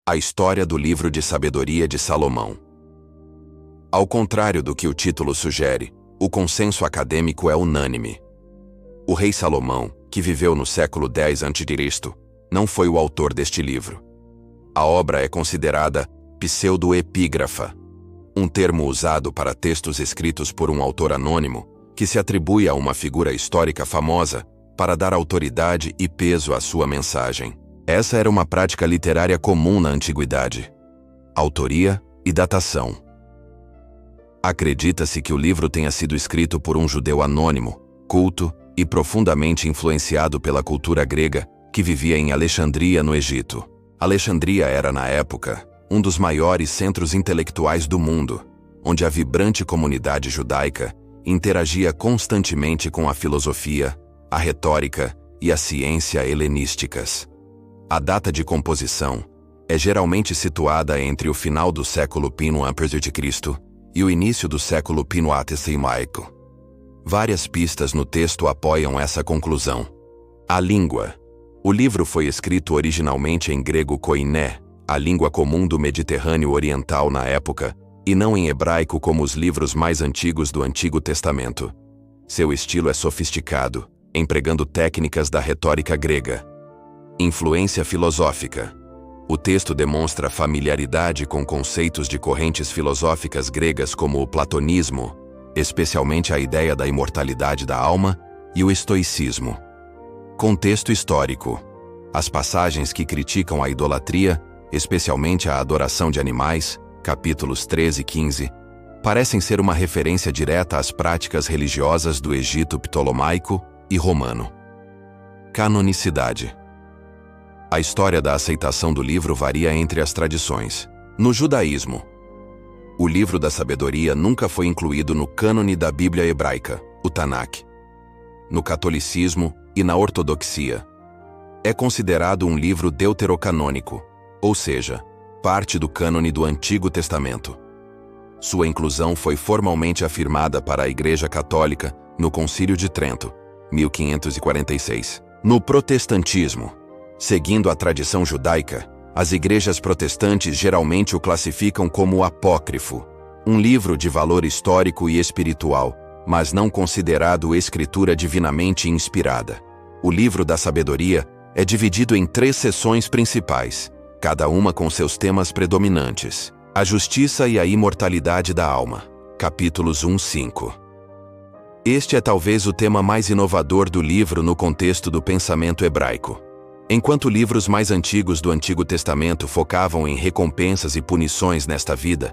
A história do livro de sabedoria de Salomão. Ao contrário do que o título sugere, o consenso acadêmico é unânime. O rei Salomão, que viveu no século X a.C., não foi o autor deste livro. A obra é considerada pseudoepígrafa, um termo usado para textos escritos por um autor anônimo que se atribui a uma figura histórica famosa para dar autoridade e peso à sua mensagem. Essa era uma prática literária comum na antiguidade. Autoria e datação. Acredita-se que o livro tenha sido escrito por um judeu anônimo, culto e profundamente influenciado pela cultura grega que vivia em Alexandria, no Egito. Alexandria era, na época, um dos maiores centros intelectuais do mundo, onde a vibrante comunidade judaica interagia constantemente com a filosofia, a retórica e a ciência helenísticas. A data de composição é geralmente situada entre o final do século I a.C. e o início do século I a.C. Várias pistas no texto apoiam essa conclusão. A língua. O livro foi escrito originalmente em grego koiné, a língua comum do Mediterrâneo Oriental na época, e não em hebraico como os livros mais antigos do Antigo Testamento. Seu estilo é sofisticado, empregando técnicas da retórica grega. Influência filosófica. O texto demonstra familiaridade com conceitos de correntes filosóficas gregas como o platonismo, especialmente a ideia da imortalidade da alma, e o estoicismo. Contexto histórico. As passagens que criticam a idolatria, especialmente a adoração de animais, capítulos 13 e 15, parecem ser uma referência direta às práticas religiosas do Egito ptolomaico e romano. Canonicidade. A história da aceitação do livro varia entre as tradições. No judaísmo, o livro da sabedoria nunca foi incluído no cânone da Bíblia hebraica, o Tanakh. No catolicismo e na ortodoxia, é considerado um livro deuterocanônico, ou seja, parte do cânone do Antigo Testamento. Sua inclusão foi formalmente afirmada para a Igreja Católica no Concílio de Trento, 1546. No protestantismo, seguindo a tradição judaica, as igrejas protestantes geralmente o classificam como apócrifo, um livro de valor histórico e espiritual, mas não considerado escritura divinamente inspirada. O livro da sabedoria é dividido em 3 seções principais, cada uma com seus temas predominantes: a justiça e a imortalidade da alma, capítulos 1-5. Este é talvez o tema mais inovador do livro no contexto do pensamento hebraico. Enquanto livros mais antigos do Antigo Testamento focavam em recompensas e punições nesta vida,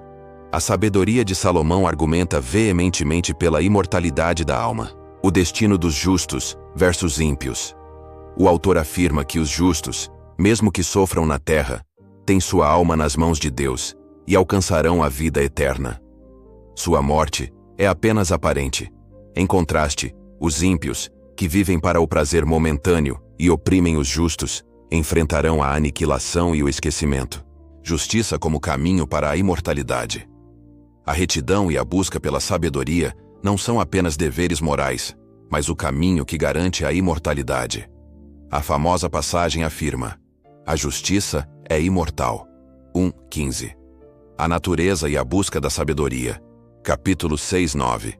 a sabedoria de Salomão argumenta veementemente pela imortalidade da alma, o destino dos justos versus ímpios. O autor afirma que os justos, mesmo que sofram na terra, têm sua alma nas mãos de Deus e alcançarão a vida eterna. Sua morte é apenas aparente. Em contraste, os ímpios, que vivem para o prazer momentâneo e oprimem os justos, enfrentarão a aniquilação e o esquecimento. Justiça como caminho para a imortalidade. A retidão e a busca pela sabedoria não são apenas deveres morais, mas o caminho que garante a imortalidade. A famosa passagem afirma: a justiça é imortal. 1:15. A natureza e a busca da sabedoria. Capítulo 6:9.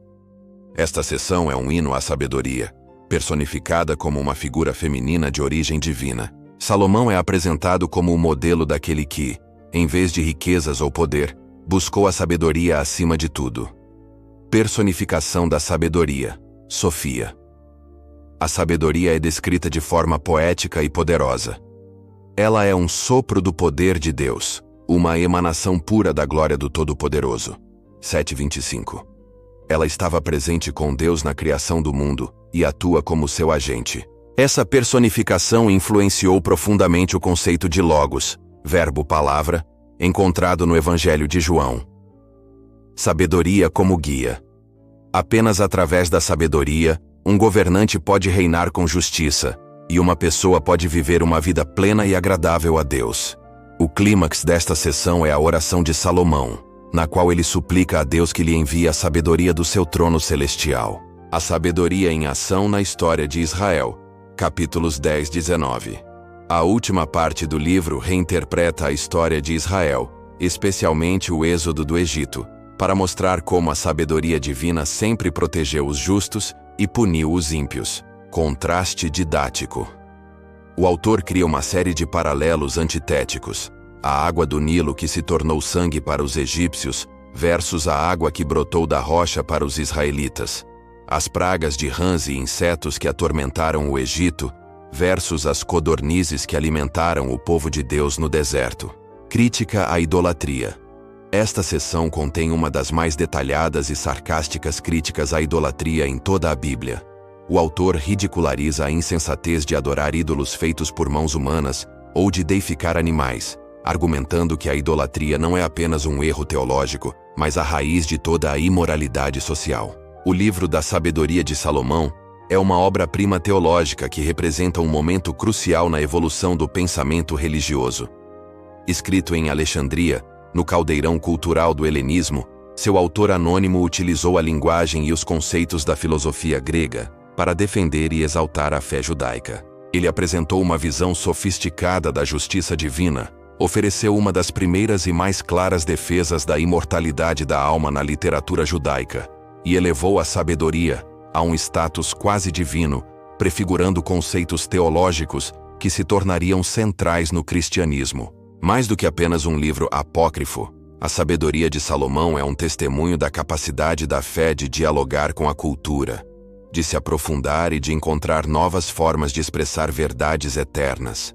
Esta seção é um hino à sabedoria, personificada como uma figura feminina de origem divina. Salomão é apresentado como o modelo daquele que, em vez de riquezas ou poder, buscou a sabedoria acima de tudo. Personificação da sabedoria, Sofia. A sabedoria é descrita de forma poética e poderosa. Ela é um sopro do poder de Deus, uma emanação pura da glória do Todo-Poderoso. 7:25. Ela estava presente com Deus na criação do mundo e atua como seu agente. Essa personificação influenciou profundamente o conceito de logos, verbo-palavra, encontrado no Evangelho de João. Sabedoria como guia. Apenas através da sabedoria, um governante pode reinar com justiça, e uma pessoa pode viver uma vida plena e agradável a Deus. O clímax desta sessão é a oração de Salomão, na qual ele suplica a Deus que lhe envie a sabedoria do seu trono celestial. A sabedoria em ação na história de Israel. Capítulos 10-19. A última parte do livro reinterpreta a história de Israel, especialmente o êxodo do Egito, para mostrar como a sabedoria divina sempre protegeu os justos e puniu os ímpios. Contraste didático. O autor cria uma série de paralelos antitéticos. A água do Nilo que se tornou sangue para os egípcios versus a água que brotou da rocha para os israelitas. As pragas de rãs e insetos que atormentaram o Egito versus as codornizes que alimentaram o povo de Deus no deserto. Crítica à idolatria. Esta seção contém uma das mais detalhadas e sarcásticas críticas à idolatria em toda a Bíblia. O autor ridiculariza a insensatez de adorar ídolos feitos por mãos humanas ou de deificar animais, argumentando que a idolatria não é apenas um erro teológico, mas a raiz de toda a imoralidade social. O livro da Sabedoria de Salomão é uma obra-prima teológica que representa um momento crucial na evolução do pensamento religioso. Escrito em Alexandria, no caldeirão cultural do helenismo, seu autor anônimo utilizou a linguagem e os conceitos da filosofia grega para defender e exaltar a fé judaica. Ele apresentou uma visão sofisticada da justiça divina, ofereceu uma das primeiras e mais claras defesas da imortalidade da alma na literatura judaica, e elevou a sabedoria a um status quase divino, prefigurando conceitos teológicos que se tornariam centrais no cristianismo. Mais do que apenas um livro apócrifo, a Sabedoria de Salomão é um testemunho da capacidade da fé de dialogar com a cultura, de se aprofundar e de encontrar novas formas de expressar verdades eternas.